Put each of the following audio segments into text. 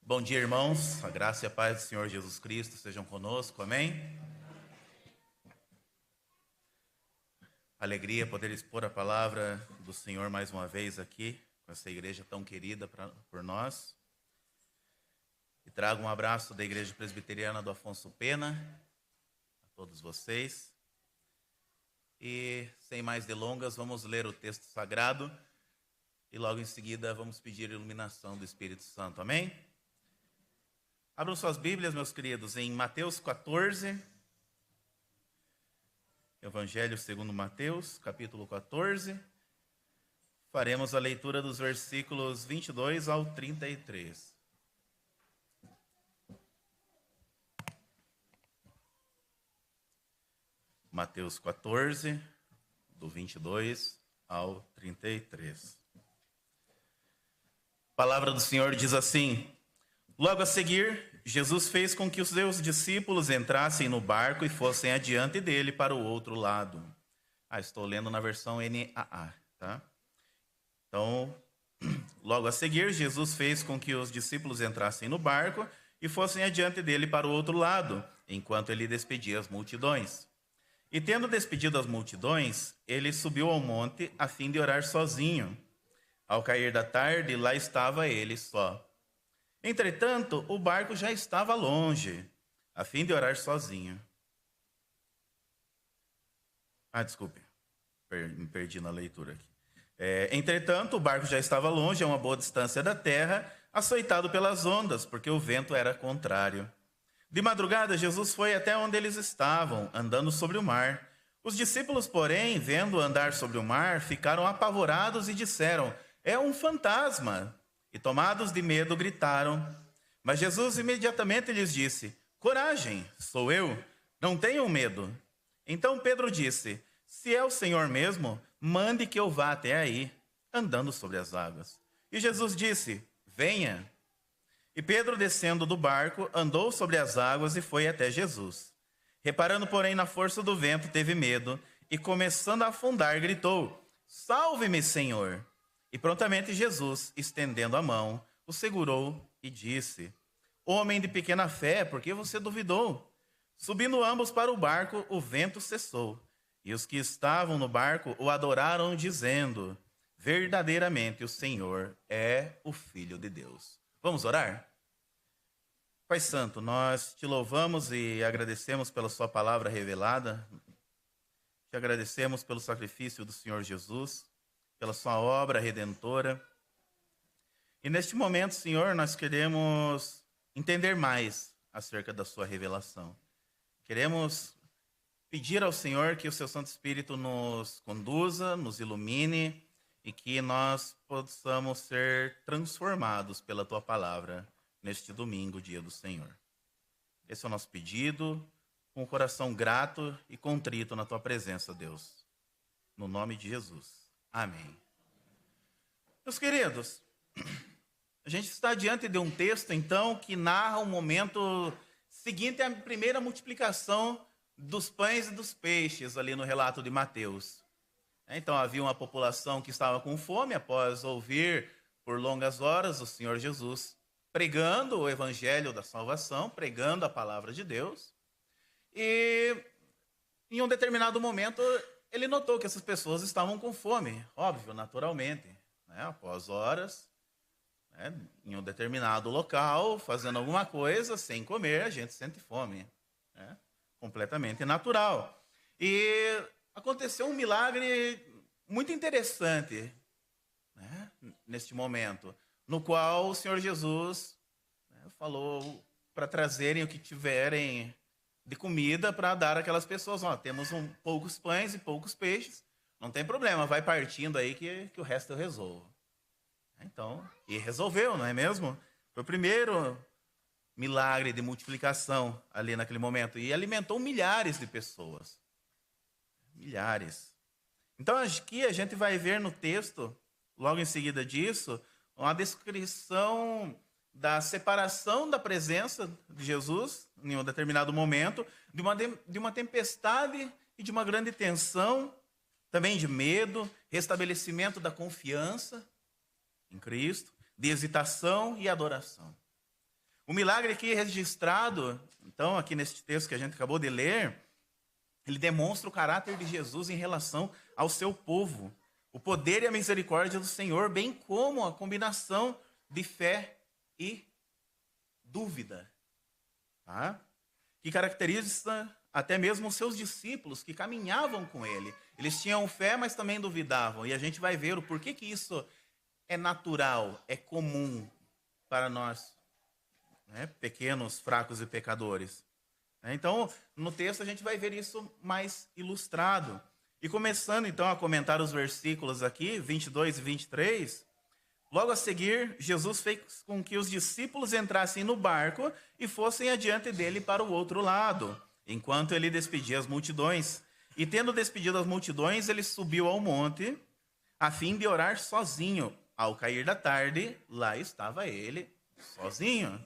Bom dia, irmãos. A graça e a paz do Senhor Jesus Cristo sejam conosco. Amém? Alegria poder expor a palavra do Senhor mais uma vez aqui, com essa igreja tão querida por nós. E trago um abraço da Igreja Presbiteriana do Afonso Pena a todos vocês. E, sem mais delongas, vamos ler o texto sagrado e logo em seguida vamos pedir a iluminação do Espírito Santo. Amém? Abram suas Bíblias, meus queridos, em Mateus 14, Evangelho segundo Mateus, capítulo 14. Faremos a leitura dos versículos 22 ao 33. Mateus 14, do 22 ao 33. A palavra do Senhor diz assim: Logo a seguir, Jesus fez com que os seus discípulos entrassem no barco e fossem adiante dele para o outro lado. Estou lendo na versão NAA, tá? Então, logo a seguir, Jesus fez com que os discípulos entrassem no barco e fossem adiante dele para o outro lado, enquanto ele despedia as multidões. E tendo despedido as multidões, ele subiu ao monte a fim de orar sozinho. Ao cair da tarde, lá estava ele só. Entretanto, o barco já estava longe, a fim de orar sozinho. Desculpe, me perdi na leitura aqui. Entretanto, o barco já estava longe, a uma boa distância da terra, açoitado pelas ondas, porque o vento era contrário. De madrugada, Jesus foi até onde eles estavam, andando sobre o mar. Os discípulos, porém, vendo andar sobre o mar, ficaram apavorados e disseram: É um fantasma! E tomados de medo, gritaram. Mas Jesus imediatamente lhes disse: Coragem, sou eu, não tenham medo. Então Pedro disse: Se é o Senhor mesmo, mande que eu vá até aí, andando sobre as águas. E Jesus disse: Venha. E Pedro, descendo do barco, andou sobre as águas e foi até Jesus. Reparando, porém, na força do vento, teve medo e, começando a afundar, gritou: Salve-me, Senhor! E prontamente Jesus, estendendo a mão, o segurou e disse: Homem de pequena fé, por que você duvidou? Subindo ambos para o barco, o vento cessou. E os que estavam no barco o adoraram, dizendo: Verdadeiramente o Senhor é o Filho de Deus. Vamos orar? Pai Santo, nós te louvamos e agradecemos pela sua palavra revelada. Te agradecemos pelo sacrifício do Senhor Jesus, pela sua obra redentora. E neste momento, Senhor, nós queremos entender mais acerca da sua revelação. Queremos pedir ao Senhor que o seu Santo Espírito nos conduza, nos ilumine e que nós possamos ser transformados pela tua palavra neste domingo, dia do Senhor. Esse é o nosso pedido, com o coração grato e contrito na tua presença, Deus. No nome de Jesus. Amém. Meus queridos, a gente está diante de um texto, então, que narra o momento seguinte à primeira multiplicação dos pães e dos peixes, ali no relato de Mateus. Então, havia uma população que estava com fome após ouvir por longas horas o Senhor Jesus pregando o evangelho da salvação, pregando a palavra de Deus. E, em um determinado momento, ele notou que essas pessoas estavam com fome, óbvio, naturalmente, né? Após horas, né, em um determinado local, fazendo alguma coisa, sem comer, a gente sente fome, né? Completamente natural. E aconteceu um milagre muito interessante, né, neste momento, no qual o Senhor Jesus, né, falou para trazerem o que tiverem de comida para dar àquelas pessoas. Temos poucos pães e poucos peixes, não tem problema, vai partindo aí que o resto eu resolvo. Então, e resolveu, não é mesmo? Foi o primeiro milagre de multiplicação ali naquele momento, e alimentou milhares de pessoas. Milhares. Então, aqui a gente vai ver no texto, logo em seguida disso, uma descrição da separação da presença de Jesus, em um determinado momento, de uma tempestade e de uma grande tensão, também de medo, restabelecimento da confiança em Cristo, de hesitação e adoração. O milagre aqui registrado, então, aqui neste texto que a gente acabou de ler, ele demonstra o caráter de Jesus em relação ao seu povo, o poder e a misericórdia do Senhor, bem como a combinação de fé e dúvida, tá? Que caracteriza até mesmo os seus discípulos que caminhavam com ele. Eles tinham fé, mas também duvidavam. E a gente vai ver o porquê que isso é natural, é comum para nós, né, pequenos, fracos e pecadores. Então, no texto a gente vai ver isso mais ilustrado. E começando então a comentar os versículos aqui, 22 e 23, logo a seguir, Jesus fez com que os discípulos entrassem no barco e fossem adiante dele para o outro lado, enquanto ele despedia as multidões. E tendo despedido as multidões, ele subiu ao monte, a fim de orar sozinho. Ao cair da tarde, lá estava ele, sozinho.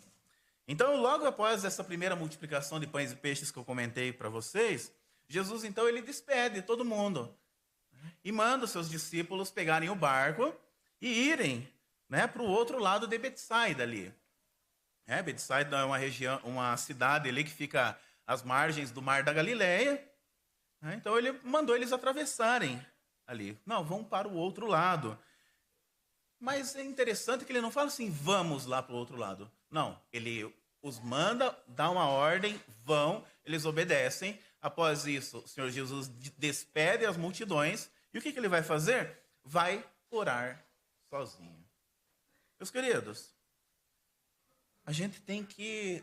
Então, logo após essa primeira multiplicação de pães e peixes que eu comentei para vocês, Jesus, então, ele despede todo mundo e manda os seus discípulos pegarem o barco e irem, né, para o outro lado de Betsaida ali. Betsaida é uma região, uma cidade ali que fica às margens do Mar da Galileia. Então, ele mandou eles atravessarem ali. Não, vão para o outro lado. Mas é interessante que ele não fala assim, vamos lá para o outro lado. Não, ele os manda, dá uma ordem, vão, eles obedecem. Após isso, o Senhor Jesus despede as multidões. E o que ele vai fazer? Vai orar sozinho. Meus queridos, a gente tem que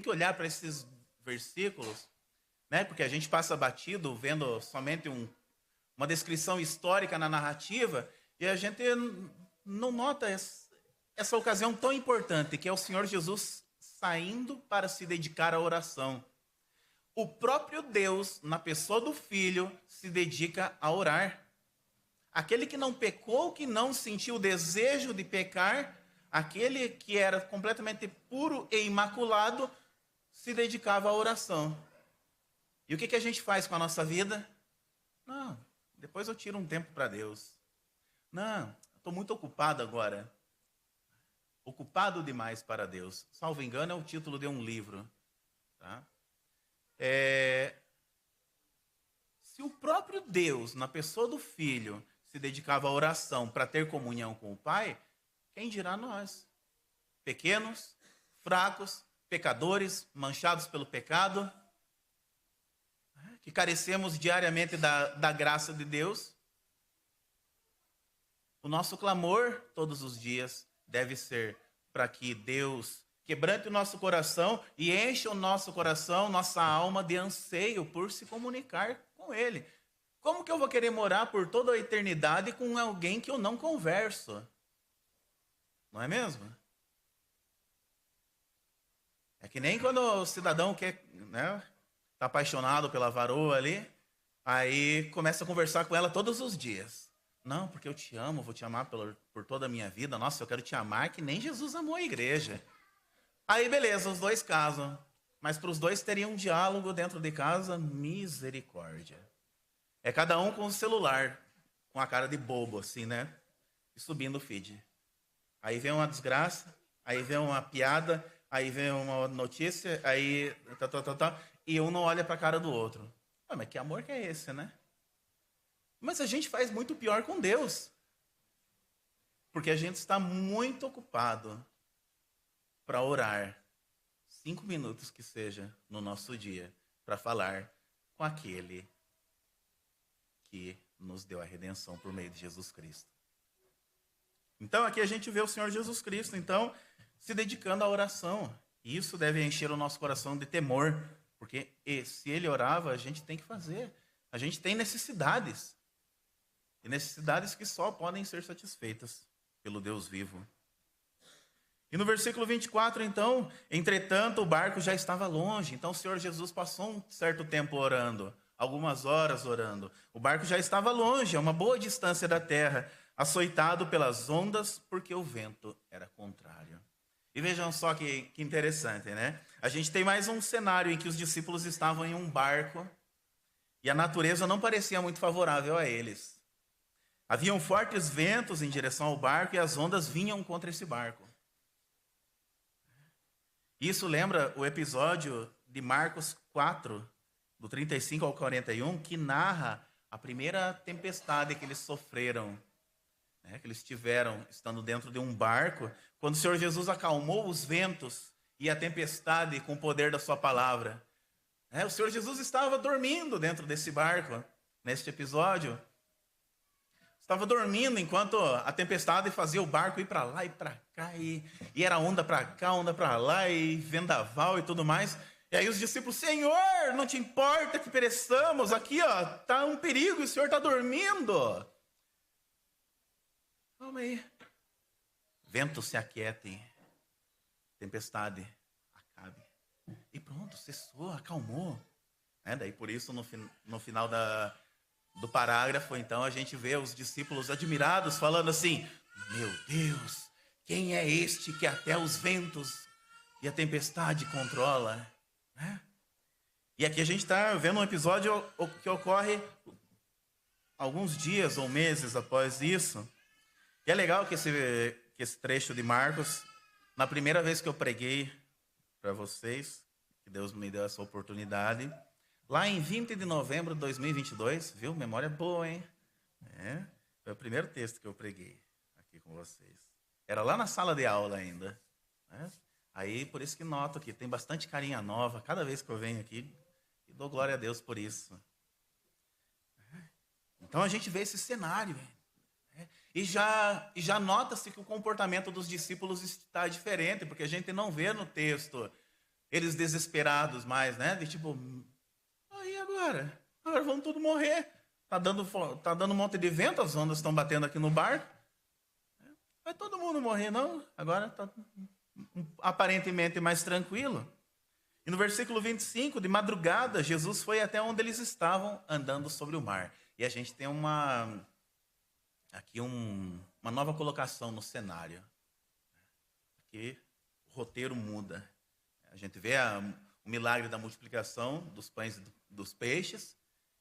olhar para esses versículos, né? Porque a gente passa batido vendo somente uma descrição histórica na narrativa e a gente não nota essa ocasião tão importante, que é o Senhor Jesus saindo para se dedicar à oração. O próprio Deus, na pessoa do Filho, se dedica a orar. Aquele que não pecou, que não sentiu o desejo de pecar, aquele que era completamente puro e imaculado, se dedicava à oração. E o que a gente faz com a nossa vida? Não, depois eu tiro um tempo para Deus. Não, estou muito ocupado agora. Ocupado demais para Deus. Salvo engano, é o título de um livro. Tá? Se o próprio Deus, na pessoa do Filho, se dedicava à oração para ter comunhão com o Pai, quem dirá nós? Pequenos, fracos, pecadores, manchados pelo pecado, que carecemos diariamente da graça de Deus. O nosso clamor, todos os dias, deve ser para que Deus quebrante o nosso coração e encha o nosso coração, nossa alma de anseio por se comunicar com Ele. Como que eu vou querer morar por toda a eternidade com alguém que eu não converso? Não é mesmo? É que nem quando o cidadão quer, né, tá apaixonado pela varoa ali, aí começa a conversar com ela todos os dias. Não, porque eu te amo, vou te amar por toda a minha vida. Nossa, eu quero te amar que nem Jesus amou a igreja. Aí, beleza, os dois casam. Mas para os dois teriam um diálogo dentro de casa, misericórdia. É cada um com o celular, com a cara de bobo, assim, né? E subindo o feed. Aí vem uma desgraça, aí vem uma piada, aí vem uma notícia, aí... e um não olha para a cara do outro. Ah, mas que amor que é esse, né? Mas a gente faz muito pior com Deus. Porque a gente está muito ocupado para orar 5 minutos que seja no nosso dia para falar com aquele que nos deu a redenção por meio de Jesus Cristo. Então aqui a gente vê o Senhor Jesus Cristo, então, se dedicando à oração. E isso deve encher o nosso coração de temor, porque se ele orava, a gente tem que fazer. A gente tem necessidades. E necessidades que só podem ser satisfeitas pelo Deus vivo. E no versículo 24, então, entretanto, o barco já estava longe. Então, o Senhor Jesus passou um certo tempo orando, algumas horas orando. O barco já estava longe, a uma boa distância da terra, açoitado pelas ondas, porque o vento era contrário. E vejam só que interessante, né? A gente tem mais um cenário em que os discípulos estavam em um barco e a natureza não parecia muito favorável a eles. Haviam fortes ventos em direção ao barco e as ondas vinham contra esse barco. Isso lembra o episódio de Marcos 4, do 35 ao 41, que narra a primeira tempestade que eles sofreram, né, que eles tiveram estando dentro de um barco, quando o Senhor Jesus acalmou os ventos e a tempestade com o poder da sua palavra. O Senhor Jesus estava dormindo dentro desse barco, neste episódio. Estava dormindo enquanto a tempestade fazia o barco ir para lá e para cá, e era onda para cá, onda para lá, e vendaval e tudo mais. E aí os discípulos: Senhor, não te importa que pereçamos? Aqui, ó, tá um perigo e o Senhor está dormindo. Calma aí. Vento se aquietem, tempestade acabe. E pronto, cessou, acalmou. Daí por isso no final do parágrafo, então, a gente vê os discípulos admirados falando assim: meu Deus, quem é este que até os ventos e a tempestade controla? E aqui a gente está vendo um episódio que ocorre alguns dias ou meses após isso. E é legal que esse trecho de Marcos, na primeira vez que eu preguei para vocês, que Deus me deu essa oportunidade, lá em 20 de novembro de 2022, viu? Memória boa, hein? Foi o primeiro texto que eu preguei aqui com vocês. Era lá na sala de aula ainda. Aí, por isso que noto que tem bastante carinha nova cada vez que eu venho aqui, e dou glória a Deus por isso. Então a gente vê esse cenário, e já nota-se que o comportamento dos discípulos está diferente, porque a gente não vê no texto eles desesperados mais, né? De tipo, aí agora vamos tudo morrer. Tá dando um monte de vento, as ondas estão batendo aqui no barco. Vai todo mundo morrer, não? Agora está aparentemente mais tranquilo. E no versículo 25, de madrugada, Jesus foi até onde eles estavam, andando sobre o mar. E a gente tem uma nova colocação no cenário. Aqui o roteiro muda. A gente vê o milagre da multiplicação dos pães e dos peixes.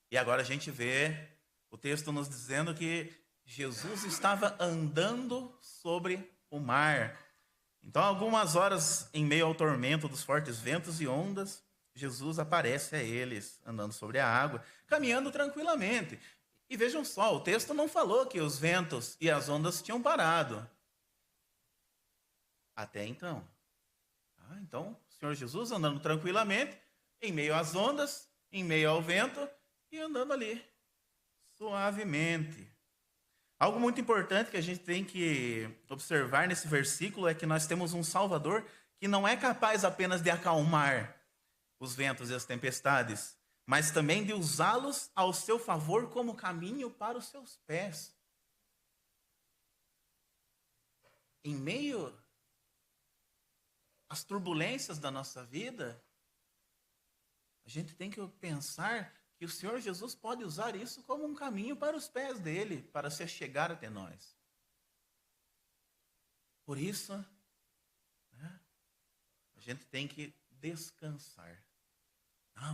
E agora a gente vê o texto nos dizendo que Jesus estava andando sobre o mar. Então, algumas horas em meio ao tormento dos fortes ventos e ondas, Jesus aparece a eles, andando sobre a água, caminhando tranquilamente. E vejam só, o texto não falou que os ventos e as ondas tinham parado. Até então. Então, o Senhor Jesus andando tranquilamente, em meio às ondas, em meio ao vento, e andando ali, suavemente. Algo muito importante que a gente tem que observar nesse versículo é que nós temos um Salvador que não é capaz apenas de acalmar os ventos e as tempestades, mas também de usá-los ao seu favor como caminho para os seus pés. Em meio às turbulências da nossa vida, a gente tem que pensar que o Senhor Jesus pode usar isso como um caminho para os pés dele, para se chegar até nós. Por isso, a gente tem que descansar.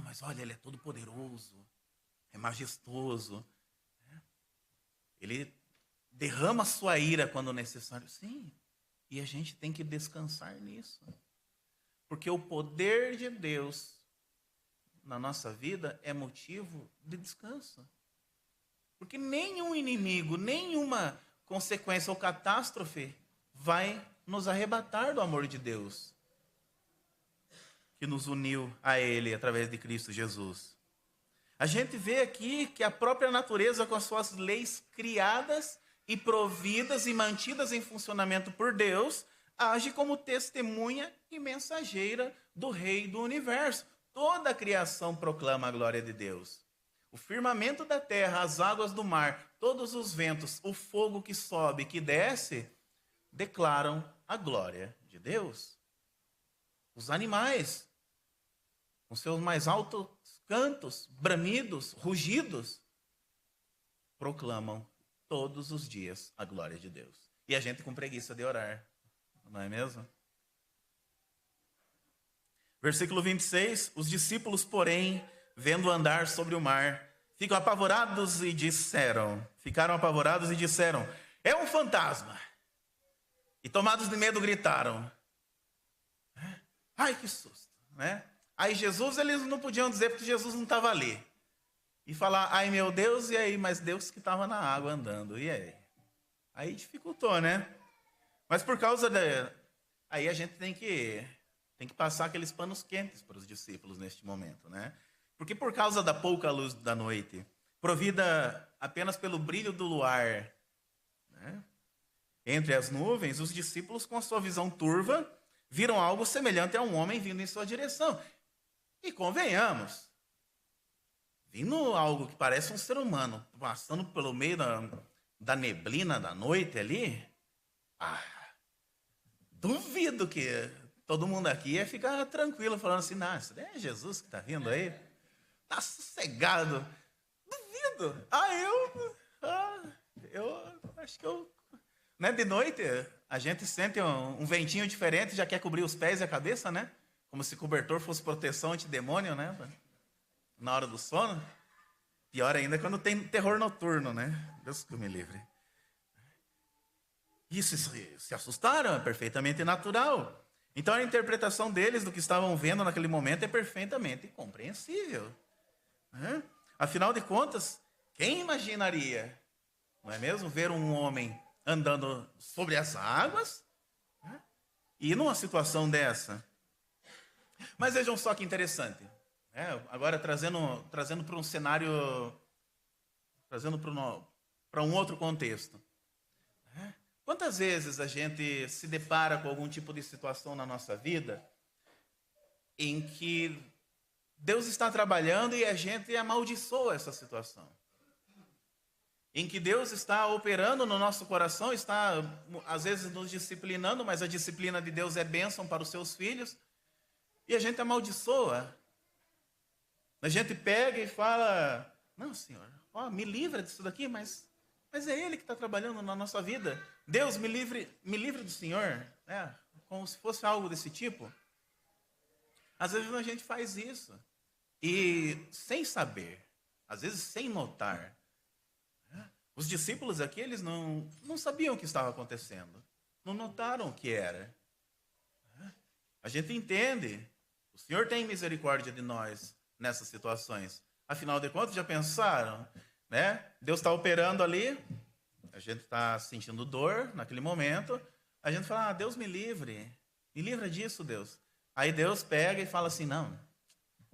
Mas olha, ele é todo poderoso, é majestoso. Ele derrama a sua ira quando necessário. Sim, e a gente tem que descansar nisso. Porque o poder de Deus na nossa vida é motivo de descanso. Porque nenhum inimigo, nenhuma consequência ou catástrofe vai nos arrebatar do amor de Deus, que nos uniu a Ele através de Cristo Jesus. A gente vê aqui que a própria natureza, com as suas leis criadas e providas e mantidas em funcionamento por Deus, age como testemunha e mensageira do Rei do Universo. Toda a criação proclama a glória de Deus. O firmamento da terra, as águas do mar, todos os ventos, o fogo que sobe e que desce, declaram a glória de Deus. Os animais, com seus mais altos cantos, bramidos, rugidos, proclamam todos os dias a glória de Deus. E a gente com preguiça de orar, não é mesmo? Versículo 26, os discípulos, porém, vendo andar sobre o mar, ficaram apavorados e disseram, é um fantasma. E tomados de medo gritaram. Ai, que susto, né? Aí Jesus, eles não podiam dizer porque Jesus não estava ali. E falar, ai meu Deus, e aí? Mas Deus que estava na água andando, e aí? Aí dificultou, né? Mas por causa da... Aí a gente tem que passar aqueles panos quentes para os discípulos neste momento, né? Porque por causa da pouca luz da noite, provida apenas pelo brilho do luar, né? Entre as nuvens, os discípulos, com a sua visão turva, viram algo semelhante a um homem vindo em sua direção. E convenhamos, vindo algo que parece um ser humano, passando pelo meio da neblina da noite ali, duvido que todo mundo aqui ia ficar tranquilo, falando assim, não, isso daí é Jesus que está vindo aí, tá sossegado. Duvido. Eu acho que eu... Né, de noite, a gente sente um ventinho diferente, já quer cobrir os pés e a cabeça, né? Como se cobertor fosse proteção antidemônio, né? Na hora do sono. Pior ainda quando tem terror noturno, né? Deus que me livre. Isso, se assustaram, é perfeitamente natural. Então a interpretação deles do que estavam vendo naquele momento é perfeitamente compreensível. Né? Afinal de contas, quem imaginaria, não é mesmo, ver um homem andando sobre as águas, né? E numa situação dessa? Mas vejam só que interessante. Né? Agora trazendo para um cenário, trazendo para um outro contexto. Né? Quantas vezes a gente se depara com algum tipo de situação na nossa vida em que Deus está trabalhando e a gente amaldiçoa essa situação? Em que Deus está operando no nosso coração, está às vezes nos disciplinando, mas a disciplina de Deus é bênção para os seus filhos, e a gente amaldiçoa. A gente pega e fala, não, Senhor, me livra disso daqui, mas é Ele que está trabalhando na nossa vida. Deus, me livre do Senhor, né? Como se fosse algo desse tipo. Às vezes a gente faz isso, e sem saber, às vezes sem notar. Os discípulos aqui, eles não sabiam o que estava acontecendo. Não notaram o que era. A gente entende. O Senhor tem misericórdia de nós nessas situações. Afinal de contas, já pensaram? Né? Deus está operando ali. A gente está sentindo dor naquele momento. A gente fala, Deus me livre. Me livra disso, Deus. Aí Deus pega e fala assim, não,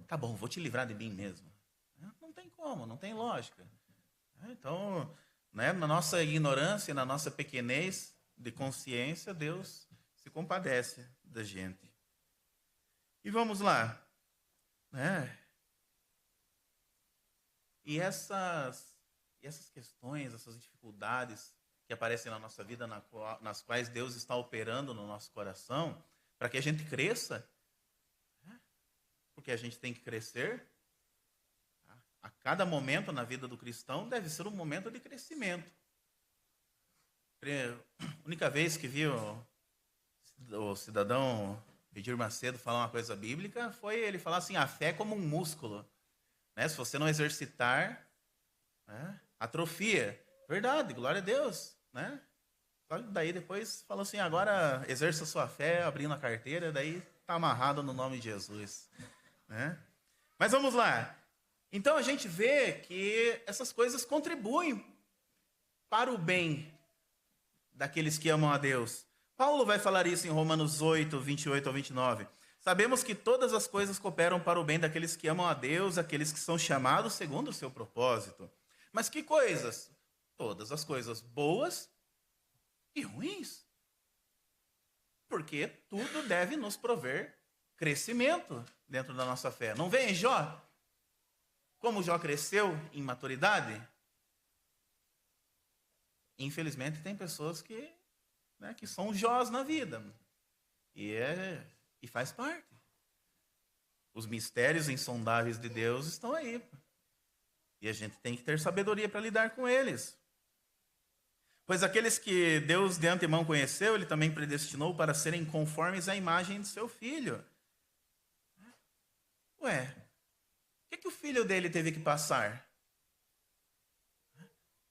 tá bom, vou te livrar de mim mesmo. Não tem como, não tem lógica. Então... Né? Na nossa ignorância, na nossa pequenez de consciência, Deus se compadece da gente. E vamos lá. Né? E essas questões, essas dificuldades que aparecem na nossa vida, nas quais Deus está operando no nosso coração, para que a gente cresça, né? Porque a gente tem que crescer. A cada momento na vida do cristão deve ser um momento de crescimento. A única vez que vi o cidadão Edir Macedo falar uma coisa bíblica foi ele falar assim, a fé é como um músculo. Né? Se você não exercitar, né? Atrofia. Verdade, glória a Deus. Né? Só daí depois falou assim, agora exerça sua fé abrindo a carteira, daí está amarrado no nome de Jesus. Né? Mas vamos lá. Então a gente vê que essas coisas contribuem para o bem daqueles que amam a Deus. Paulo vai falar isso em Romanos 8, 28 ao 29. Sabemos que todas as coisas cooperam para o bem daqueles que amam a Deus, aqueles que são chamados segundo o seu propósito. Mas que coisas? Todas as coisas boas e ruins. Porque tudo deve nos prover crescimento dentro da nossa fé. Não vem, Jó? Como Jó cresceu em maturidade? Infelizmente, tem pessoas que são Jós na vida. E faz parte. Os mistérios insondáveis de Deus estão aí. E a gente tem que ter sabedoria para lidar com eles. Pois aqueles que Deus de antemão conheceu, Ele também predestinou para serem conformes à imagem de seu Filho. Ué, o que o filho dele teve que passar?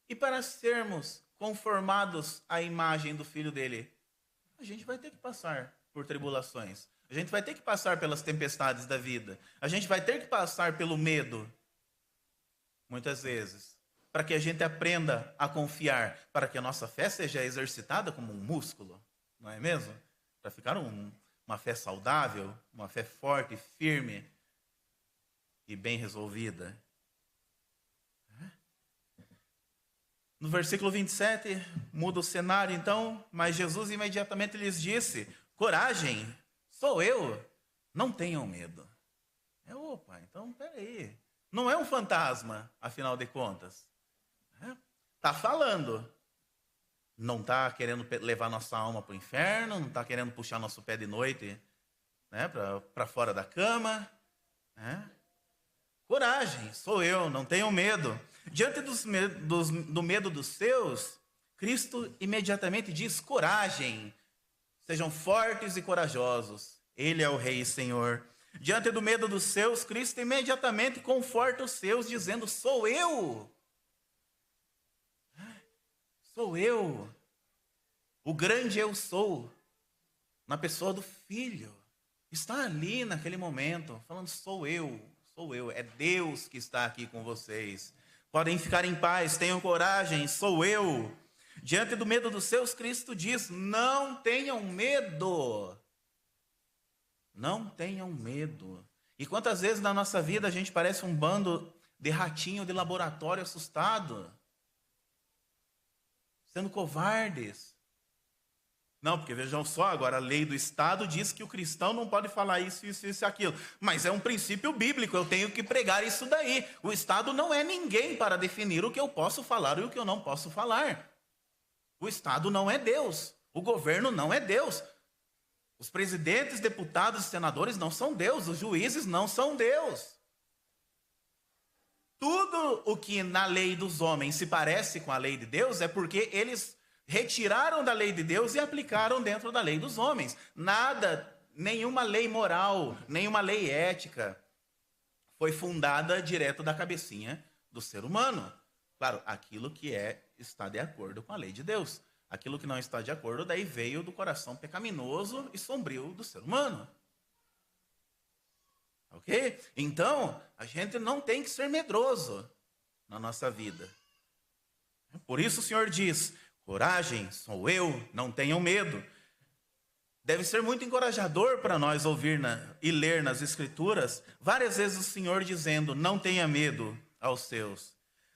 E para sermos conformados à imagem do filho dele, a gente vai ter que passar por tribulações. A gente vai ter que passar pelas tempestades da vida. A gente vai ter que passar pelo medo, muitas vezes, para que a gente aprenda a confiar, para que a nossa fé seja exercitada como um músculo, não é mesmo? Para ficar uma fé saudável, uma fé forte, firme e bem resolvida. No versículo 27, muda o cenário então, mas Jesus imediatamente lhes disse: coragem, sou eu, não tenham medo. Opa, então peraí, não é um fantasma, afinal de contas. Está falando, não está querendo levar nossa alma para o inferno, não está querendo puxar nosso pé de noite, né, para fora da cama. Coragem, sou eu, não tenham medo. Diante do medo dos seus, Cristo imediatamente diz: coragem, sejam fortes e corajosos, Ele é o Rei e Senhor. Diante do medo dos seus, Cristo imediatamente conforta os seus, dizendo: sou eu. Sou eu, o grande eu sou, na pessoa do Filho. Está ali naquele momento, falando: sou eu, é Deus que está aqui com vocês. Podem ficar em paz, tenham coragem, sou eu. Diante do medo dos seus, Cristo diz: não tenham medo. Não tenham medo. E quantas vezes na nossa vida a gente parece um bando de ratinho de laboratório assustado, sendo covardes. Não, porque vejam só, agora a lei do Estado diz que o cristão não pode falar isso, isso, isso e aquilo. Mas é um princípio bíblico, eu tenho que pregar isso daí. O Estado não é ninguém para definir o que eu posso falar e o que eu não posso falar. O Estado não é Deus, o governo não é Deus. Os presidentes, deputados e senadores não são Deus, os juízes não são Deus. Tudo o que na lei dos homens se parece com a lei de Deus é porque eles retiraram da lei de Deus e aplicaram dentro da lei dos homens. Nada, nenhuma lei moral, nenhuma lei ética foi fundada direto da cabecinha do ser humano. Claro, aquilo que está de acordo com a lei de Deus. Aquilo que não está de acordo, daí veio do coração pecaminoso e sombrio do ser humano. Ok? Então, a gente não tem que ser medroso na nossa vida. Por isso o Senhor diz: coragem, sou eu, não tenham medo. Deve ser muito encorajador para nós ouvir e ler nas Escrituras várias vezes o Senhor dizendo: não tenha medo aos seus.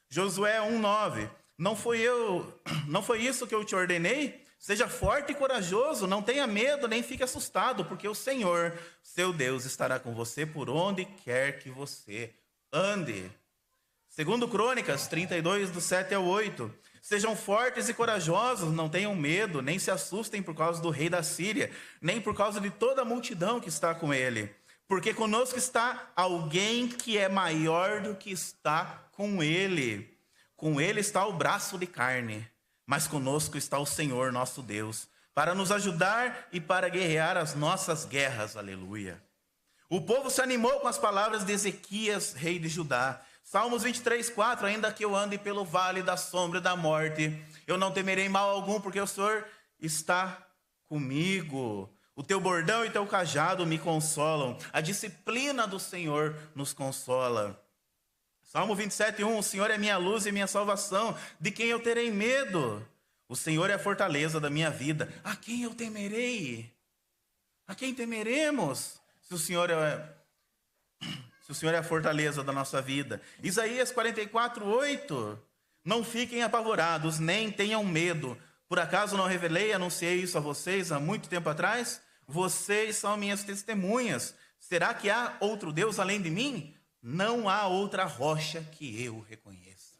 Josué 1:9, não foi isso que eu te ordenei? Seja forte e corajoso, não tenha medo, nem fique assustado, porque o Senhor, seu Deus, estará com você por onde quer que você ande. Segundo Crônicas 32, do 7 ao 8, sejam fortes e corajosos, não tenham medo, nem se assustem por causa do rei da Síria, nem por causa de toda a multidão que está com ele. Porque conosco está alguém que é maior do que está com ele. Com ele está o braço de carne, mas conosco está o Senhor nosso Deus, para nos ajudar e para guerrear as nossas guerras. Aleluia. O povo se animou com as palavras de Ezequias, rei de Judá. Salmos 23:4, ainda que eu ande pelo vale da sombra da morte, eu não temerei mal algum, porque o Senhor está comigo. O teu bordão e teu cajado me consolam. A disciplina do Senhor nos consola. Salmo 27:1, o Senhor é minha luz e minha salvação, de quem eu terei medo? O Senhor é a fortaleza da minha vida, a quem eu temerei? A quem temeremos? Se o Senhor é a fortaleza da nossa vida. Isaías 44:8, não fiquem apavorados, nem tenham medo. Por acaso não revelei, anunciei isso a vocês há muito tempo atrás? Vocês são minhas testemunhas. Será que há outro Deus além de mim? Não há outra rocha que eu reconheça.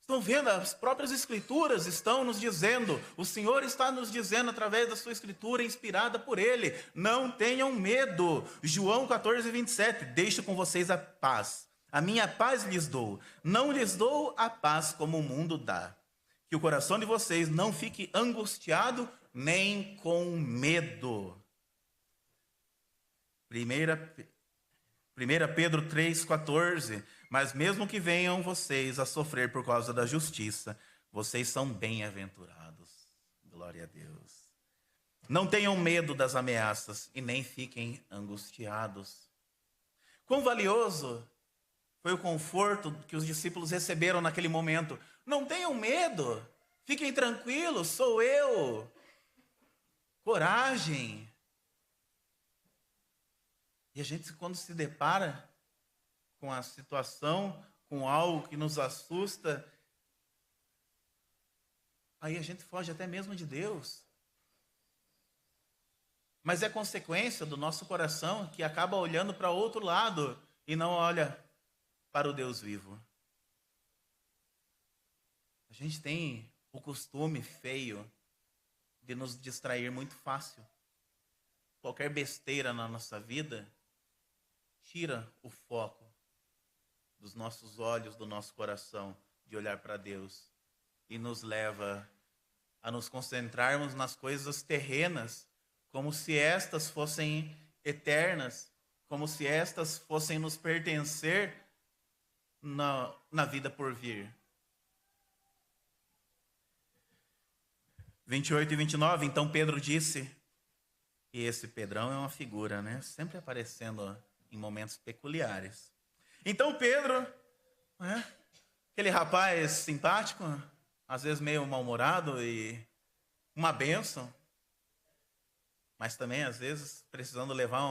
Estão vendo? As próprias Escrituras estão nos dizendo, o Senhor está nos dizendo através da sua Escritura, inspirada por Ele: não tenham medo. João 14:27, deixo com vocês a paz. A minha paz lhes dou. Não lhes dou a paz como o mundo dá. Que o coração de vocês não fique angustiado nem com medo. 1 Pedro 3,14, mas mesmo que venham vocês a sofrer por causa da justiça, vocês são bem-aventurados. Glória a Deus. Não tenham medo das ameaças e nem fiquem angustiados. Quão valioso foi o conforto que os discípulos receberam naquele momento. Não tenham medo, fiquem tranquilos, sou eu. Coragem. E a gente, quando se depara com a situação, com algo que nos assusta, aí a gente foge até mesmo de Deus. Mas é consequência do nosso coração que acaba olhando para outro lado e não olha para o Deus vivo. A gente tem o costume feio de nos distrair muito fácil. Qualquer besteira na nossa vida tira o foco dos nossos olhos, do nosso coração, de olhar para Deus e nos leva a nos concentrarmos nas coisas terrenas, como se estas fossem eternas, como se estas fossem nos pertencer na vida por vir. 28 e 29, então Pedro disse, e esse Pedrão é uma figura, né? Sempre aparecendo em momentos peculiares. Então Pedro, né? Aquele rapaz simpático, às vezes meio mal-humorado e uma bênção, mas também às vezes precisando levar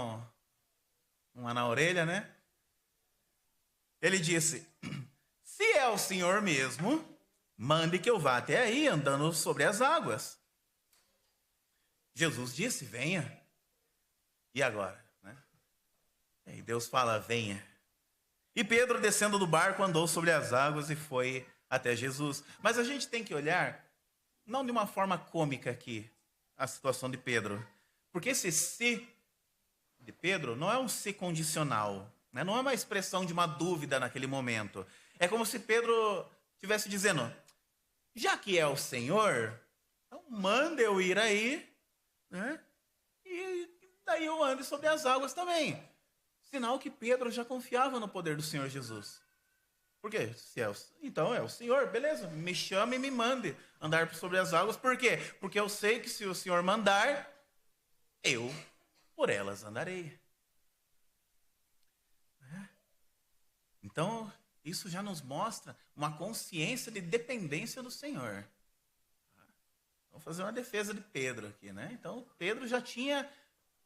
uma na orelha, né? Ele disse, se é o Senhor mesmo, mande que eu vá até aí, andando sobre as águas. Jesus disse, venha. E agora? Né? E Deus fala, venha. E Pedro, descendo do barco, andou sobre as águas e foi até Jesus. Mas a gente tem que olhar, não de uma forma cômica aqui, a situação de Pedro. Porque esse se de Pedro não é um se condicional, né? Não é uma expressão de uma dúvida naquele momento. É como se Pedro estivesse dizendo, já que é o Senhor, então manda eu ir aí, né? E daí eu ando sobre as águas também. Sinal que Pedro já confiava no poder do Senhor Jesus. Por quê? Então é o Senhor, beleza, me chame e me mande andar sobre as águas. Por quê? Porque eu sei que se o Senhor mandar, eu por elas andarei. Então, isso já nos mostra uma consciência de dependência do Senhor. Vamos fazer uma defesa de Pedro aqui, né? Então, Pedro já tinha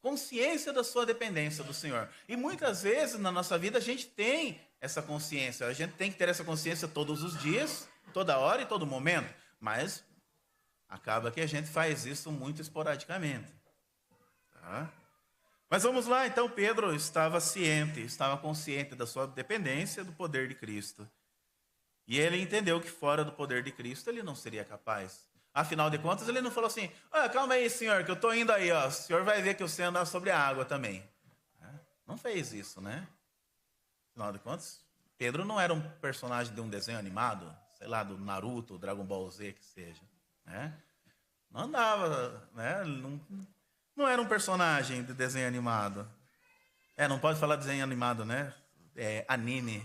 consciência da sua dependência do Senhor. E muitas vezes na nossa vida a gente tem essa consciência. A gente tem que ter essa consciência todos os dias, toda hora e todo momento. Mas acaba que a gente faz isso muito esporadicamente. Tá? Mas vamos lá, então Pedro estava ciente, estava consciente da sua dependência do poder de Cristo. E ele entendeu que fora do poder de Cristo ele não seria capaz. Afinal de contas, ele não falou assim, calma aí, senhor, que eu estou indo aí, ó. O senhor vai ver que eu sei andar sobre a água também. Não fez isso, né? Afinal de contas, Pedro não era um personagem de um desenho animado, sei lá, do Naruto, Dragon Ball Z, que seja. Né? Não andava, né? Não era um personagem de desenho animado. Não pode falar desenho animado, né? É anime.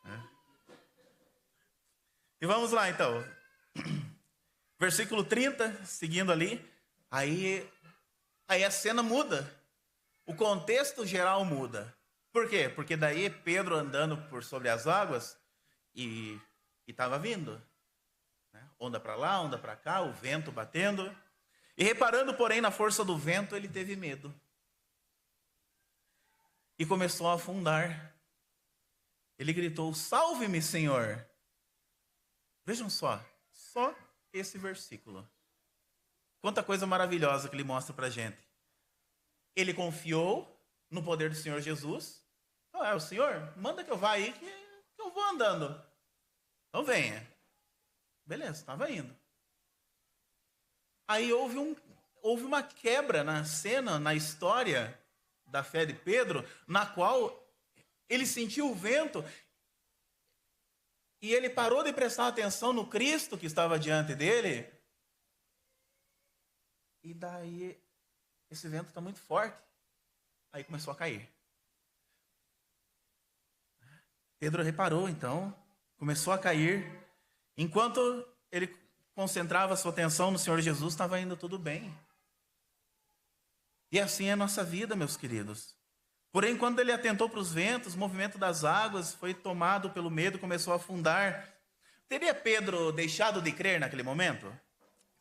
Né? E vamos lá, então. Versículo 30, seguindo ali, aí a cena muda. O contexto geral muda. Por quê? Porque daí Pedro andando por sobre as águas e estava vindo. Né? Onda para lá, onda para cá, o vento batendo. E reparando, porém, na força do vento, ele teve medo. E começou a afundar. Ele gritou, salve-me, Senhor. Vejam só esse versículo. Quanta coisa maravilhosa que ele mostra para a gente. Ele confiou no poder do Senhor Jesus. O Senhor, manda que eu vá aí, que eu vou andando. Então venha. Beleza, estava indo. Aí houve uma quebra na cena, na história da fé de Pedro, na qual ele sentiu o vento e ele parou de prestar atenção no Cristo que estava diante dele. E daí, esse vento está muito forte. Aí começou a cair. Pedro reparou, então, começou a cair. Enquanto ele concentrava sua atenção no Senhor Jesus, estava indo tudo bem. E assim é a nossa vida, meus queridos. Porém, quando ele atentou para os ventos, o movimento das águas foi tomado pelo medo, começou a afundar. Teria Pedro deixado de crer naquele momento?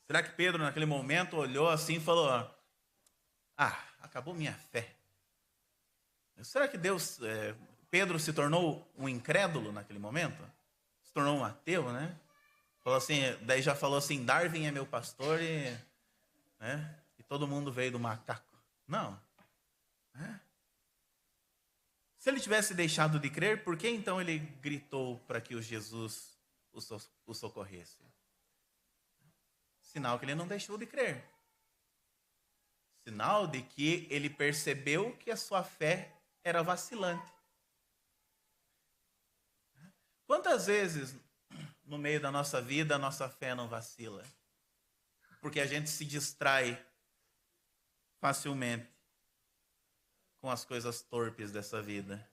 Será que Pedro, naquele momento, olhou assim e falou: acabou minha fé? Será que Pedro se tornou um incrédulo naquele momento? Se tornou um ateu, né? Falou assim, daí já falou assim: Darwin é meu pastor e todo mundo veio do macaco. Não. Se ele tivesse deixado de crer, por que então ele gritou para que o Jesus o socorresse? Sinal que ele não deixou de crer. Sinal de que ele percebeu que a sua fé era vacilante. Quantas vezes no meio da nossa vida a nossa fé não vacila? Porque a gente se distrai facilmente com as coisas torpes dessa vida.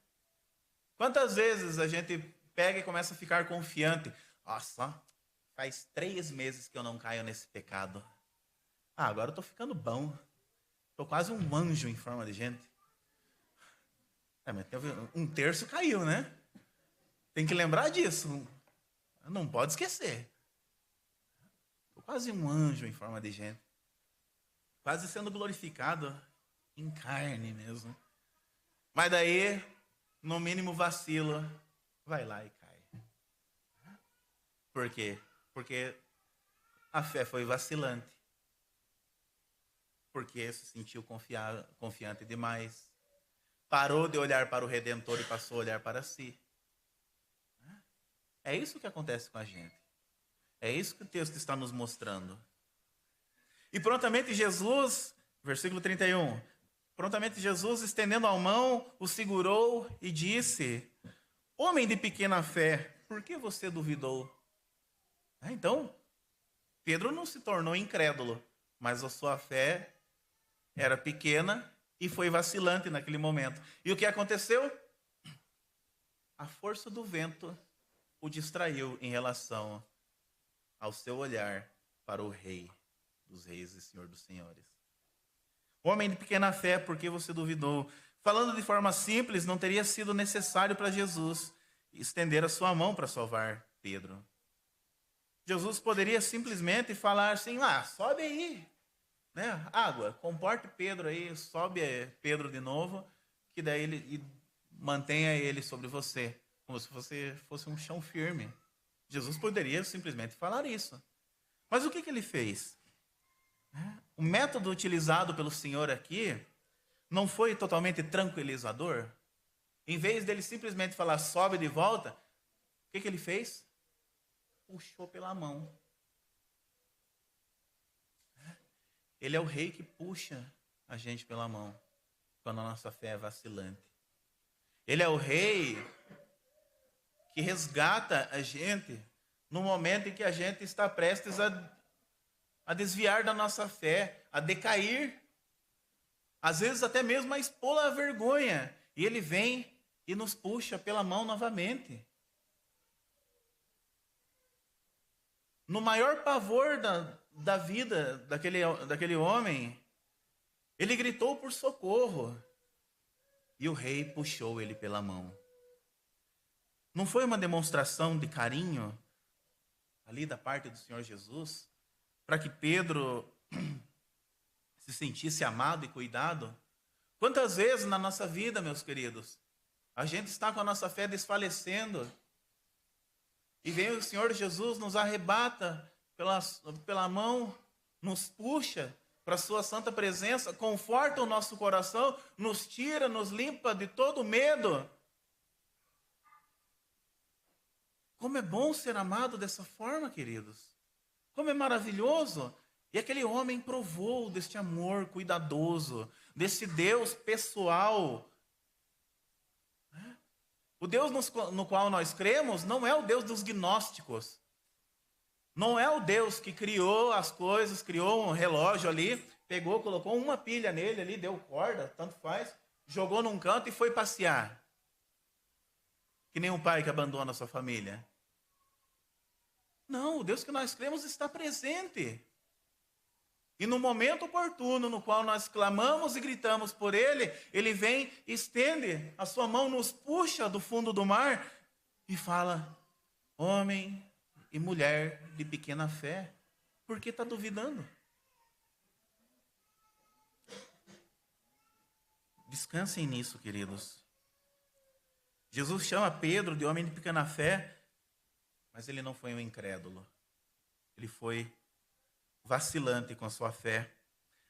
Quantas vezes a gente pega e começa a ficar confiante? Nossa, faz 3 meses que eu não caio nesse pecado. Agora eu estou ficando bom. Estou quase um anjo em forma de gente. Mas um terço caiu, né? Tem que lembrar disso. Não pode esquecer. Estou quase um anjo em forma de gente. Quase sendo glorificado em carne mesmo. Mas daí, no mínimo vacila, vai lá e cai. Por quê? Porque a fé foi vacilante. Porque se sentiu confiante demais. Parou de olhar para o Redentor e passou a olhar para si. É isso que acontece com a gente. É isso que o texto está nos mostrando. E prontamente Jesus, versículo 31, prontamente Jesus, estendendo a mão, o segurou e disse: homem de pequena fé, por que você duvidou? Então, Pedro não se tornou incrédulo, mas a sua fé era pequena e foi vacilante naquele momento. E o que aconteceu? A força do vento o distraiu em relação ao seu olhar para o Rei dos Reis e Senhor dos Senhores. Homem de pequena fé, por que você duvidou? Falando de forma simples, não teria sido necessário para Jesus estender a sua mão para salvar Pedro. Jesus poderia simplesmente falar assim: sobe aí, né? Água, comporte Pedro aí, sobe Pedro de novo, que daí ele mantenha ele sobre você, como se você fosse um chão firme. Jesus poderia simplesmente falar isso. Mas o que ele fez? O método utilizado pelo Senhor aqui não foi totalmente tranquilizador. Em vez dele simplesmente falar sobe de volta, o que ele fez? Puxou pela mão. Ele é o rei que puxa a gente pela mão quando a nossa fé é vacilante. Ele é o rei que resgata a gente no momento em que a gente está prestes a desviar da nossa fé, a decair, às vezes até mesmo a expor a vergonha. E ele vem e nos puxa pela mão novamente. No maior pavor da vida daquele homem, ele gritou por socorro. E o rei puxou ele pela mão. Não foi uma demonstração de carinho ali da parte do Senhor Jesus, para que Pedro se sentisse amado e cuidado? Quantas vezes na nossa vida, meus queridos, a gente está com a nossa fé desfalecendo e vem o Senhor Jesus, nos arrebata pela mão, nos puxa para a sua santa presença, conforta o nosso coração, nos tira, nos limpa de todo medo. Como é bom ser amado dessa forma, queridos. Como é maravilhoso. E aquele homem provou deste amor cuidadoso, desse Deus pessoal. O Deus no qual nós cremos não é o Deus dos gnósticos. Não é o Deus que criou as coisas, criou um relógio ali, pegou, colocou uma pilha nele ali, deu corda, tanto faz, jogou num canto e foi passear. Que nem um pai que abandona a sua família. Não, o Deus que nós cremos está presente. E no momento oportuno, no qual nós clamamos e gritamos por ele, ele vem, estende a sua mão, nos puxa do fundo do mar e fala: homem e mulher de pequena fé, por que está duvidando? Descansem nisso, queridos. Jesus chama Pedro de homem de pequena fé, mas ele não foi um incrédulo. Ele foi vacilante com a sua fé.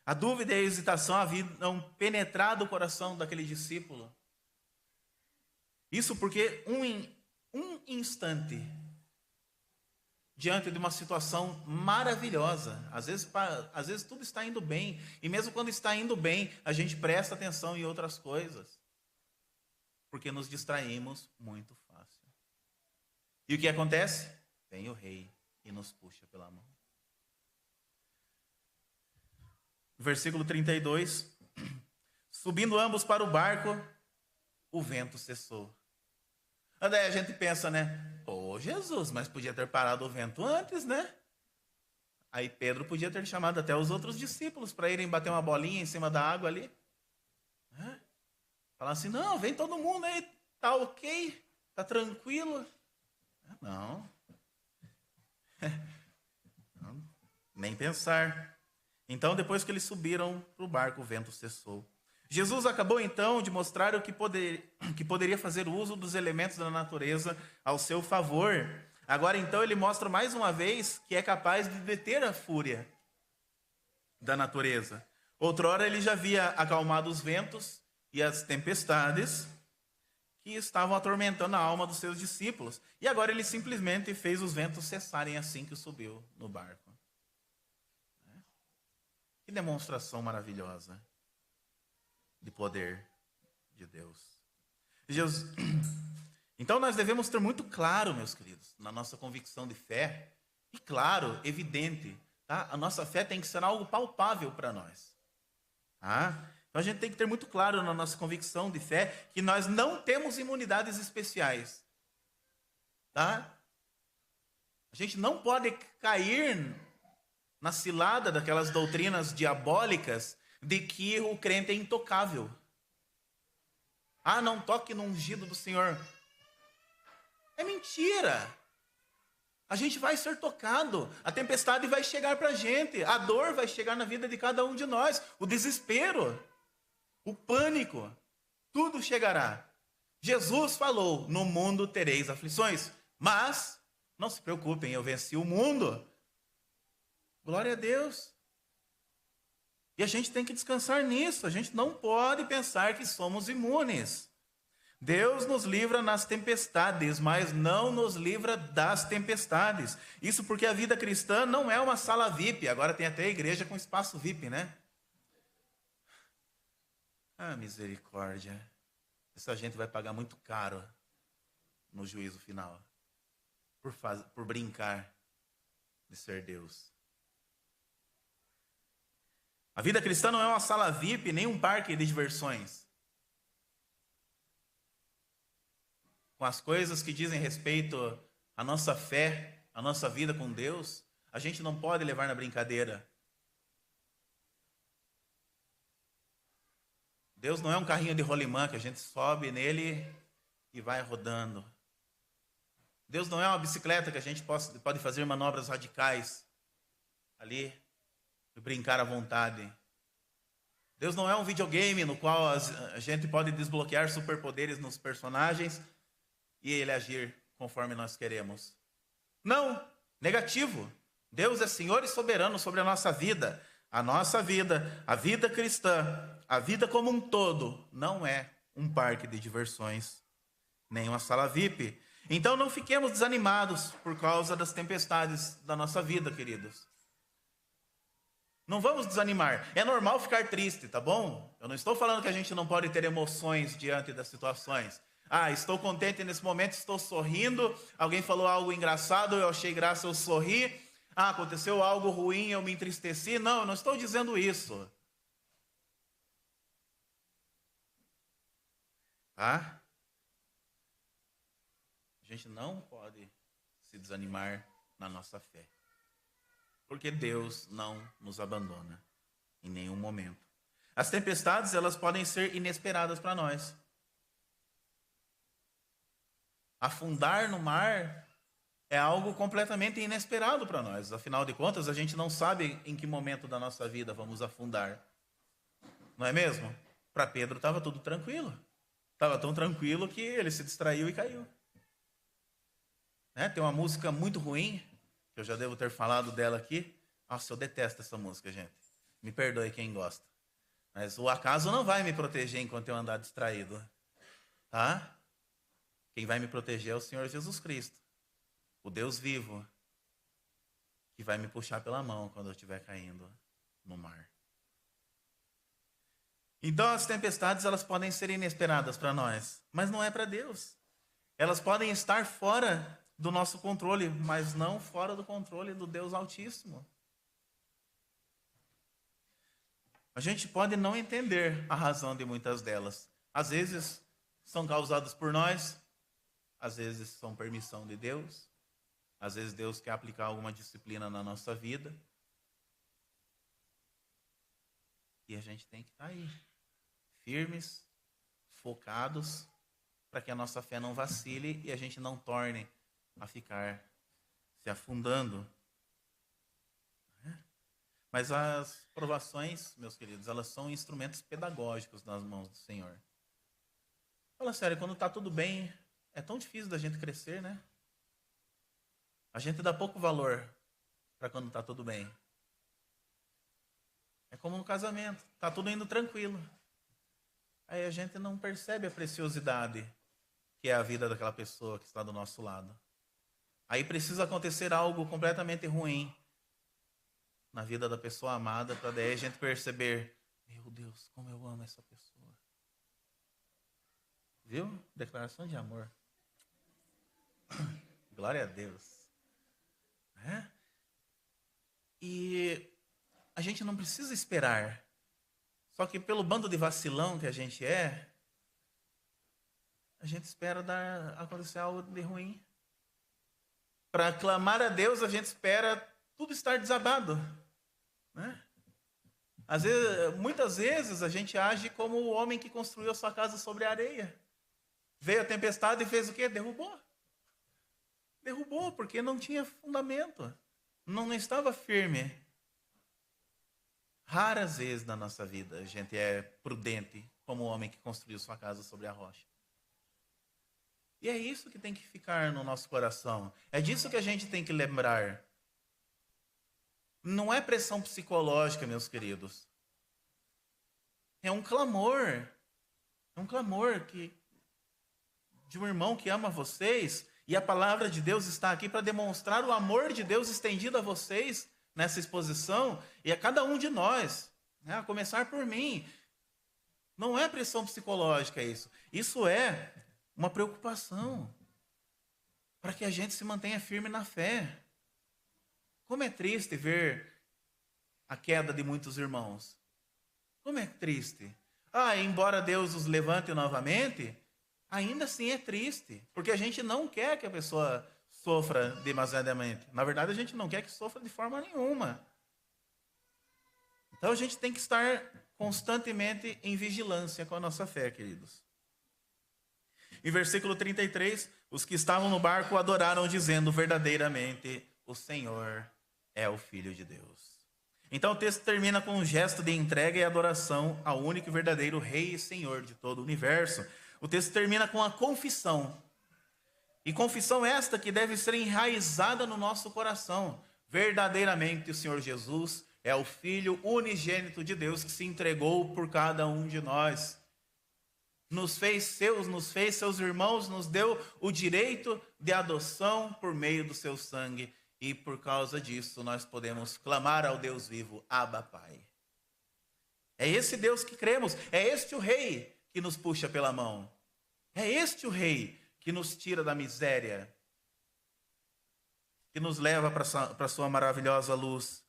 A dúvida e a hesitação haviam penetrado o coração daquele discípulo. Isso porque um instante, diante de uma situação maravilhosa, às vezes tudo está indo bem, e mesmo quando está indo bem, a gente presta atenção em outras coisas, porque nos distraímos muito fácil. E o que acontece? Vem o rei e nos puxa pela mão. Versículo 32, subindo ambos para o barco, o vento cessou. Daí a gente pensa, né? Pô, Jesus, mas podia ter parado o vento antes, né? Aí Pedro podia ter chamado até os outros discípulos para irem bater uma bolinha em cima da água ali. Falar assim, não, vem todo mundo aí, tá ok, tá tranquilo. Não. Nem pensar. Então, depois que eles subiram para o barco, o vento cessou. Jesus acabou, então, de mostrar o que poderia fazer uso dos elementos da natureza ao seu favor. Agora, então, ele mostra mais uma vez que é capaz de deter a fúria da natureza. Outrora, ele já havia acalmado os ventos e as tempestades que estavam atormentando a alma dos seus discípulos. E agora ele simplesmente fez os ventos cessarem assim que subiu no barco. Que demonstração maravilhosa de poder de Deus. Jesus. Então nós devemos ter muito claro, meus queridos, na nossa convicção de fé, e claro, evidente, tá? A nossa fé tem que ser algo palpável para nós. Tá? Então a gente tem que ter muito claro na nossa convicção de fé que nós não temos imunidades especiais. Tá? A gente não pode cair na cilada daquelas doutrinas diabólicas de que o crente é intocável. Ah, não toque no ungido do Senhor. É mentira. A gente vai ser tocado. A tempestade vai chegar para a gente. A dor vai chegar na vida de cada um de nós. O desespero, o pânico, tudo chegará. Jesus falou, no mundo tereis aflições. Mas, não se preocupem, eu venci o mundo. Glória a Deus. E a gente tem que descansar nisso. A gente não pode pensar que somos imunes. Deus nos livra nas tempestades, mas não nos livra das tempestades. Isso porque a vida cristã não é uma sala VIP. Agora tem até a igreja com espaço VIP, né? Ah, misericórdia. Essa gente vai pagar muito caro no juízo final. Por brincar de ser Deus. A vida cristã não é uma sala VIP, nem um parque de diversões. Com as coisas que dizem respeito à nossa fé, à nossa vida com Deus, a gente não pode levar na brincadeira. Deus não é um carrinho de rolimã que a gente sobe nele e vai rodando. Deus não é uma bicicleta que a gente pode fazer manobras radicais ali e brincar à vontade. Deus não é um videogame no qual a gente pode desbloquear superpoderes nos personagens e ele agir conforme nós queremos. Não, negativo. Deus é Senhor e soberano sobre a nossa vida. A nossa vida, a vida cristã, a vida como um todo, não é um parque de diversões, nem uma sala VIP. Então não fiquemos desanimados por causa das tempestades da nossa vida, queridos. Não vamos desanimar. É normal ficar triste, tá bom? Eu não estou falando que a gente não pode ter emoções diante das situações. Ah, estou contente nesse momento, estou sorrindo. Alguém falou algo engraçado, eu achei graça, eu sorri. Ah, aconteceu algo ruim, eu me entristeci. Não, eu não estou dizendo isso. Tá? A gente não pode se desanimar na nossa fé. porque Deus não nos abandona em nenhum momento. As tempestades, elas podem ser inesperadas para nós. Afundar no mar é algo completamente inesperado para nós. Afinal de contas, a gente não sabe em que momento da nossa vida vamos afundar. Não é mesmo? Para Pedro estava tudo tranquilo. Estava tão tranquilo que ele se distraiu e caiu. Tem uma música muito ruim, que eu já devo ter falado dela aqui. Nossa, eu detesto essa música, gente. Me perdoe quem gosta. Mas o acaso não vai me proteger enquanto eu andar distraído. Tá? Quem vai me proteger é o Senhor Jesus Cristo. O Deus vivo. Que vai me puxar pela mão quando eu estiver caindo no mar. Então as tempestades, elas podem ser inesperadas para nós. Mas não é para Deus. Elas podem estar fora do nosso controle, mas não fora do controle do Deus Altíssimo. A gente pode não entender a razão de muitas delas. Às vezes são causadas por nós, às vezes são permissão de Deus, às vezes Deus quer aplicar alguma disciplina na nossa vida. E a gente tem que estar aí, firmes, focados, para que a nossa fé não vacile e a gente não torne a ficar se afundando. Mas as provações, meus queridos, elas são instrumentos pedagógicos nas mãos do Senhor. Fala sério, quando está tudo bem, é tão difícil da gente crescer, né? A gente dá pouco valor para quando está tudo bem. É como no casamento, está tudo indo tranquilo. Aí a gente não percebe a preciosidade que é a vida daquela pessoa que está do nosso lado. Aí precisa acontecer algo completamente ruim na vida da pessoa amada, para daí a gente perceber, meu Deus, como eu amo essa pessoa. Viu? Declaração de amor. Glória a Deus. E a gente não precisa esperar. Só que pelo bando de vacilão que a gente gente espera acontecer algo de ruim. Para clamar a Deus, a gente espera tudo estar desabado. Muitas vezes a gente age como o homem que construiu a sua casa sobre a areia. Veio a tempestade e fez o quê? Derrubou. Derrubou, porque não tinha fundamento. Não estava firme. Raras vezes na nossa vida a gente é prudente como o homem que construiu sua casa sobre a rocha. E é isso que tem que ficar no nosso coração. É disso que a gente tem que lembrar. Não é pressão psicológica, meus queridos. É um clamor. É um clamor de um irmão que ama vocês. E a palavra de Deus está aqui para demonstrar o amor de Deus estendido a vocês nessa exposição. E a cada um de nós. A começar por mim. Não é pressão psicológica isso. Isso é uma preocupação. Para que a gente se mantenha firme na fé. Como é triste ver a queda de muitos irmãos. Como é triste. Embora Deus os levante novamente, ainda assim é triste. Porque a gente não quer que a pessoa sofra demasiadamente. Na verdade, a gente não quer que sofra de forma nenhuma. Então a gente tem que estar constantemente em vigilância com a nossa fé, queridos. Em versículo 33, os que estavam no barco adoraram, dizendo: verdadeiramente o Senhor é o Filho de Deus. Então o texto termina com um gesto de entrega e adoração ao único e verdadeiro Rei e Senhor de todo o universo. O texto termina com a confissão. E confissão esta que deve ser enraizada no nosso coração. Verdadeiramente o Senhor Jesus é o Filho unigênito de Deus que se entregou por cada um de nós. Nos fez seus irmãos, nos deu o direito de adoção por meio do seu sangue. E por causa disso nós podemos clamar ao Deus vivo, Abba, Pai. É esse Deus que cremos, é este o Rei que nos puxa pela mão. É este o Rei que nos tira da miséria, que nos leva para a sua maravilhosa luz.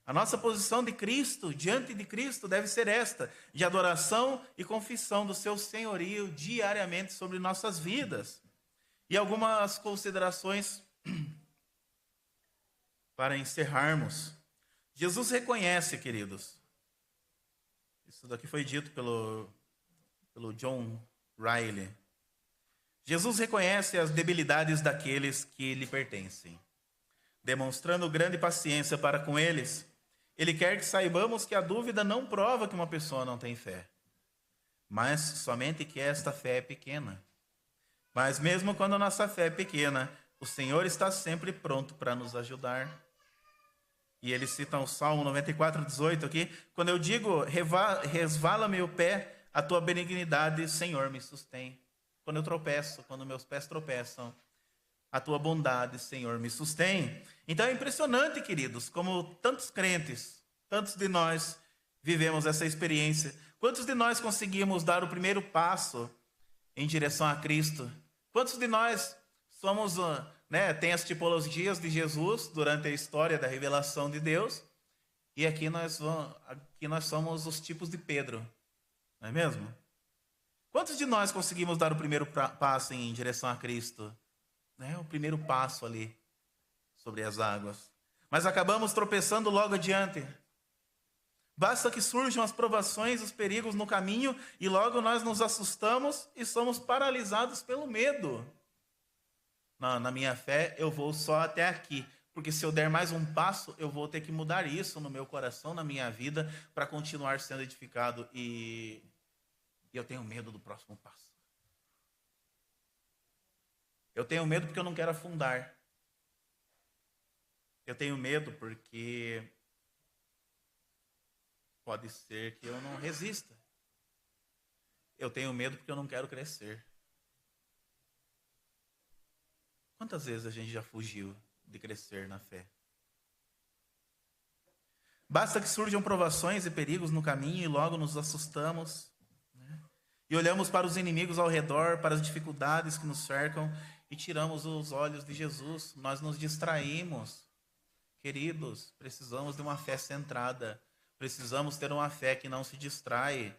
A nossa posição de Cristo, diante de Cristo, deve ser esta, de adoração e confissão do seu senhorio diariamente sobre nossas vidas. E algumas considerações para encerrarmos. Jesus reconhece, queridos, isso daqui foi dito pelo John Riley. Jesus reconhece as debilidades daqueles que lhe pertencem, demonstrando grande paciência para com eles. Ele quer que saibamos que a dúvida não prova que uma pessoa não tem fé, mas somente que esta fé é pequena. Mas mesmo quando a nossa fé é pequena, o Senhor está sempre pronto para nos ajudar. E ele cita o Salmo 94:18 aqui: quando eu digo, resvala-me o pé, a tua benignidade, Senhor, me sustém. Quando eu tropeço, quando meus pés tropeçam, a tua bondade, Senhor, me sustém. Então é impressionante, queridos, como tantos crentes, tantos de nós vivemos essa experiência. Quantos de nós conseguimos dar o primeiro passo em direção a Cristo? Quantos de nós somos, tem as tipologias de Jesus durante a história da revelação de Deus? E aqui nós somos os tipos de Pedro, não é mesmo? Quantos de nós conseguimos dar o primeiro passo em direção a Cristo? O primeiro passo ali sobre as águas. Mas acabamos tropeçando logo adiante. Basta que surjam as provações, os perigos no caminho, e logo nós nos assustamos e somos paralisados pelo medo. Na minha fé, eu vou só até aqui, porque se eu der mais um passo, eu vou ter que mudar isso no meu coração, na minha vida, para continuar sendo edificado, e eu tenho medo do próximo passo. Eu tenho medo porque eu não quero afundar. Eu tenho medo porque pode ser que eu não resista. Eu tenho medo porque eu não quero crescer. Quantas vezes a gente já fugiu de crescer na fé? Basta que surjam provações e perigos no caminho e logo nos assustamos, e olhamos para os inimigos ao redor, para as dificuldades que nos cercam e tiramos os olhos de Jesus. Nós nos distraímos. Queridos, precisamos de uma fé centrada. Precisamos ter uma fé que não se distrai.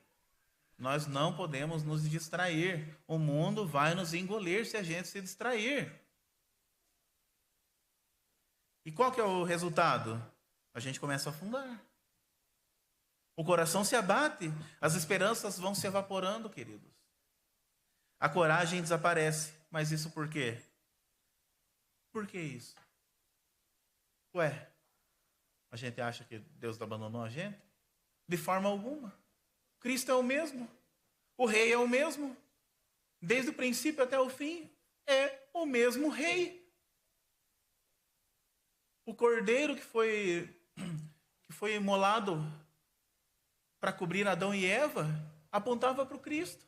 Nós não podemos nos distrair. O mundo vai nos engolir se a gente se distrair. E qual que é o resultado? A gente começa a afundar. O coração se abate, as esperanças vão se evaporando, queridos. A coragem desaparece. Mas isso por quê? Por que isso? Ué, a gente acha que Deus abandonou a gente? De forma alguma. Cristo é o mesmo. O rei é o mesmo. Desde o princípio até o fim, é o mesmo rei. O cordeiro que foi imolado para cobrir Adão e Eva, apontava para o Cristo.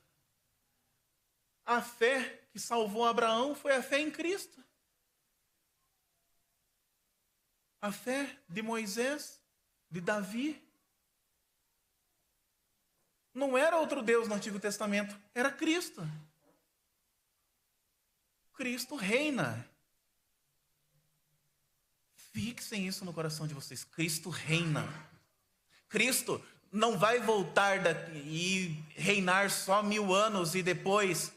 A fé que salvou Abraão foi a fé em Cristo. A fé de Moisés, de Davi. Não era outro Deus no Antigo Testamento, era Cristo. Cristo reina. Fixem isso no coração de vocês. Cristo reina. Cristo não vai voltar e reinar só 1000 anos e depois,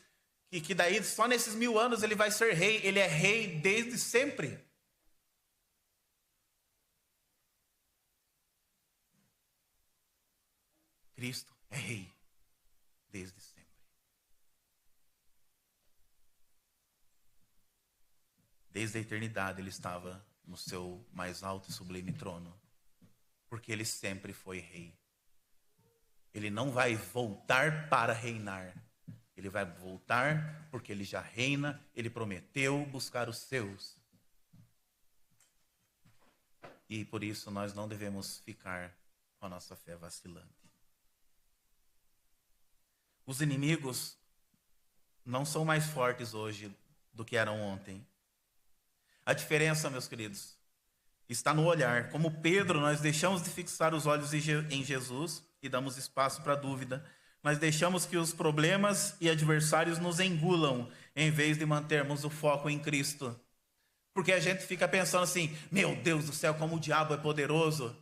que daí só nesses 1000 anos ele vai ser rei. Ele é rei desde sempre. Cristo é rei desde sempre. Desde a eternidade ele estava no seu mais alto e sublime trono, porque ele sempre foi rei. Ele não vai voltar para reinar. Ele vai voltar porque ele já reina. Ele prometeu buscar os seus. E por isso nós não devemos ficar com a nossa fé vacilante. Os inimigos não são mais fortes hoje do que eram ontem. A diferença, meus queridos, está no olhar. Como Pedro, nós deixamos de fixar os olhos em Jesus e damos espaço para a dúvida. Nós deixamos que os problemas e adversários nos engulam, em vez de mantermos o foco em Cristo. Porque a gente fica pensando assim, meu Deus do céu, como o diabo é poderoso.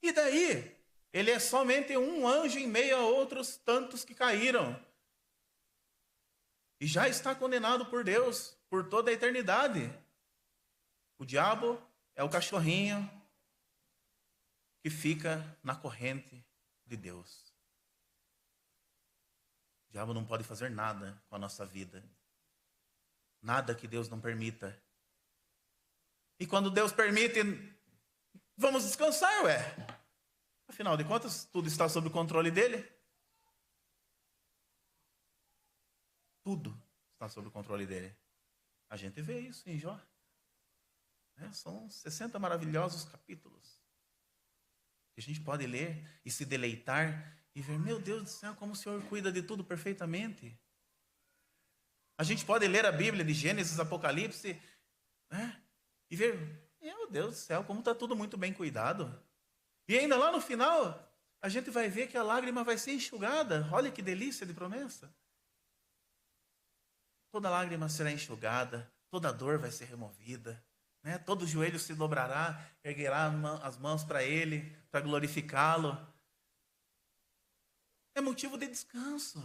E daí? Ele é somente um anjo em meio a outros tantos que caíram. E já está condenado por Deus, por toda a eternidade. O diabo é o cachorrinho que fica na corrente de Deus. O diabo não pode fazer nada com a nossa vida. Nada que Deus não permita. E quando Deus permite, vamos descansar, ué. Afinal de contas, tudo está sob o controle dele. Tudo está sob o controle dele. A gente vê isso em Jó. São 60 maravilhosos capítulos que a gente pode ler e se deleitar e ver, meu Deus do céu, como o Senhor cuida de tudo perfeitamente. A gente pode ler a Bíblia de Gênesis, Apocalipse, e ver, meu Deus do céu, como está tudo muito bem cuidado. E ainda lá no final, a gente vai ver que a lágrima vai ser enxugada. Olha que delícia de promessa. Toda lágrima será enxugada, toda dor vai ser removida. Todo joelho se dobrará, erguerá as mãos para Ele, para glorificá-lo. É motivo de descanso.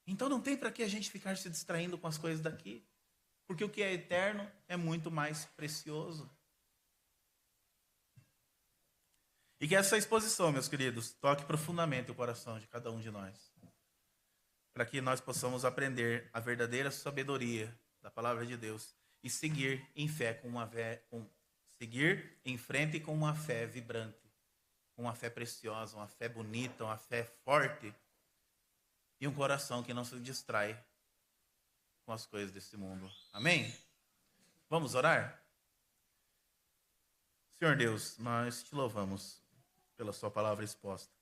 Então não tem para que a gente ficar se distraindo com as coisas daqui. Porque o que é eterno é muito mais precioso. E que essa exposição, meus queridos, toque profundamente o coração de cada um de nós. Para que nós possamos aprender a verdadeira sabedoria da palavra de Deus e seguir em fé seguir em frente com uma fé vibrante, com uma fé preciosa, uma fé bonita, uma fé forte e um coração que não se distrai com as coisas desse mundo. Amém? Vamos orar? Senhor Deus, nós te louvamos pela sua palavra exposta.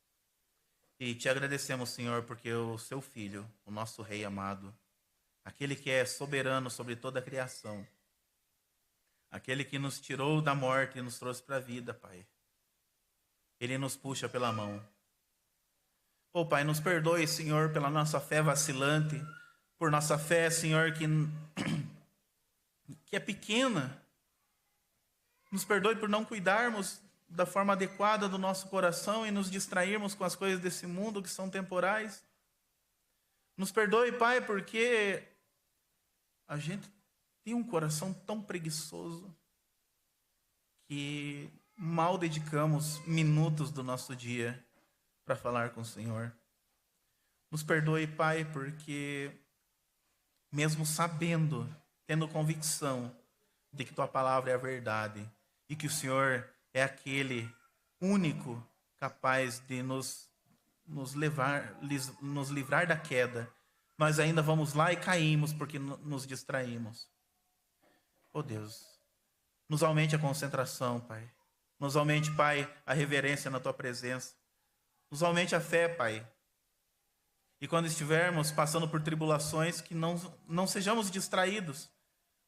E te agradecemos, Senhor, porque o seu Filho, o nosso Rei amado, aquele que é soberano sobre toda a criação, aquele que nos tirou da morte e nos trouxe para a vida, Pai, Ele nos puxa pela mão. Pai, nos perdoe, Senhor, pela nossa fé vacilante, por nossa fé, Senhor, que é pequena. Nos perdoe por não cuidarmos da forma adequada do nosso coração e nos distrairmos com as coisas desse mundo que são temporais. Nos perdoe, Pai, porque a gente tem um coração tão preguiçoso que mal dedicamos minutos do nosso dia para falar com o Senhor. Nos perdoe, Pai, porque mesmo sabendo, tendo convicção de que Tua palavra é a verdade e que o Senhor é aquele único capaz de nos livrar da queda, nós ainda vamos lá e caímos porque nos distraímos. Deus, nos aumente a concentração, Pai. Nos aumente, Pai, a reverência na Tua presença. Nos aumente a fé, Pai. E quando estivermos passando por tribulações, que não sejamos distraídos,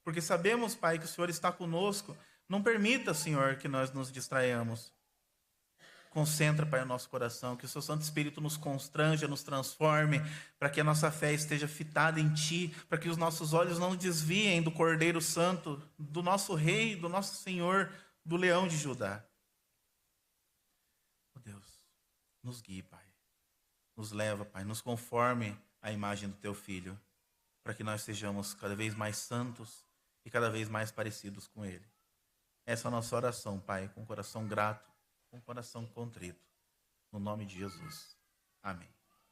porque sabemos, Pai, que o Senhor está conosco. Não permita, Senhor, que nós nos distraiamos. Concentra, Pai, o nosso coração, que o Seu Santo Espírito nos constranja, nos transforme, para que a nossa fé esteja fitada em Ti, para que os nossos olhos não desviem do Cordeiro Santo, do nosso Rei, do nosso Senhor, do Leão de Judá. Deus, nos guie, Pai. Nos leva, Pai, nos conforme à imagem do Teu Filho, para que nós sejamos cada vez mais santos e cada vez mais parecidos com Ele. Essa é a nossa oração, Pai, com o coração grato, com o coração contrito. No nome de Jesus. Amém.